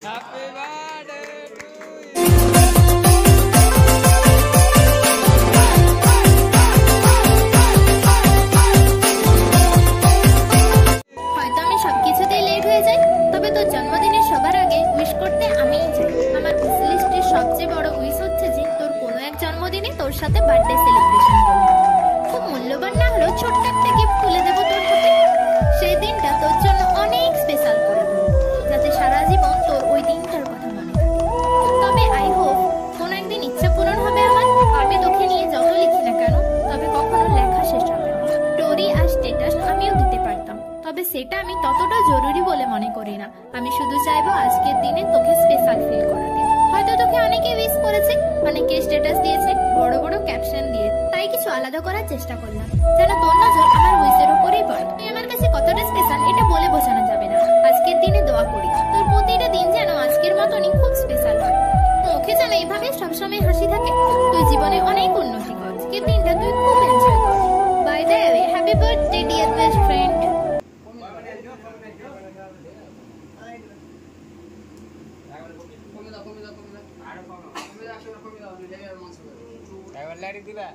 Happy birthday to you. হয়তো আমি সবকিছুতেই লেট হয়ে যাই, তবে তোর জন্মদিনে সবার আগে উইশ করতে আমিই যাই। আমার উইশ লিস্টের সবচেয়ে বড় উইশ হচ্ছে যে তোর কোনো এক জন্মদিনে তোর সাথে বার্থডে সেলিব্রেশন করব। খুব মূল্যবান না হলেও ছোট্ট একটা গিফট তুলে দেবো তোর হাতে। সেই দিনটা তোর জন্য অনেক স্পেশাল করে দেবো, যাতে সারা জীবন তোর ওই দিনটার কথা মনে থাকে। তবে আই হোপ কোনো একদিন ইচ্ছা পূরণ হবে আমার। আমি তোকে নিয়ে যত লিখি না কেন, তবে কখনো লেখা শেষ হবে না। স্টোরি আর স্ট্যাটাস আমিও দিতে পারতাম, তবে সেটা আমি ততটা জরুরি বলে মনে করি না। আমি শুধু চাইবো আজকের দিনে তোকে স্পেশাল ফিল করাতে। হয়তো তোকে অনেকে উইশ করেছে, অনেকে স্ট্যাটাস দিয়েছে বড় বড় ক্যাপশন দিয়ে, তাই কিছু আলাদা করার চেষ্টা করলাম যেন তোর নজর আমার উইশের উপরেই পড়ে। তুই আমার কাছে কতটা স্পেশাল এটা বলে বোঝানো যাবে না। আজকের দিনে দোয়া করি তোর প্রতিটা দিন যেন আজকের মতনই খুব স্পেশাল হয়। মুখে যেন এইভাবে সবসময় হাসি থাকে। তুই জীবনে অনেক উন্নতি কর, আজকের দিনটা তুই খুব এনজয় কর। By the way, happy birthday dear best friend. এবার লাইট দিবা।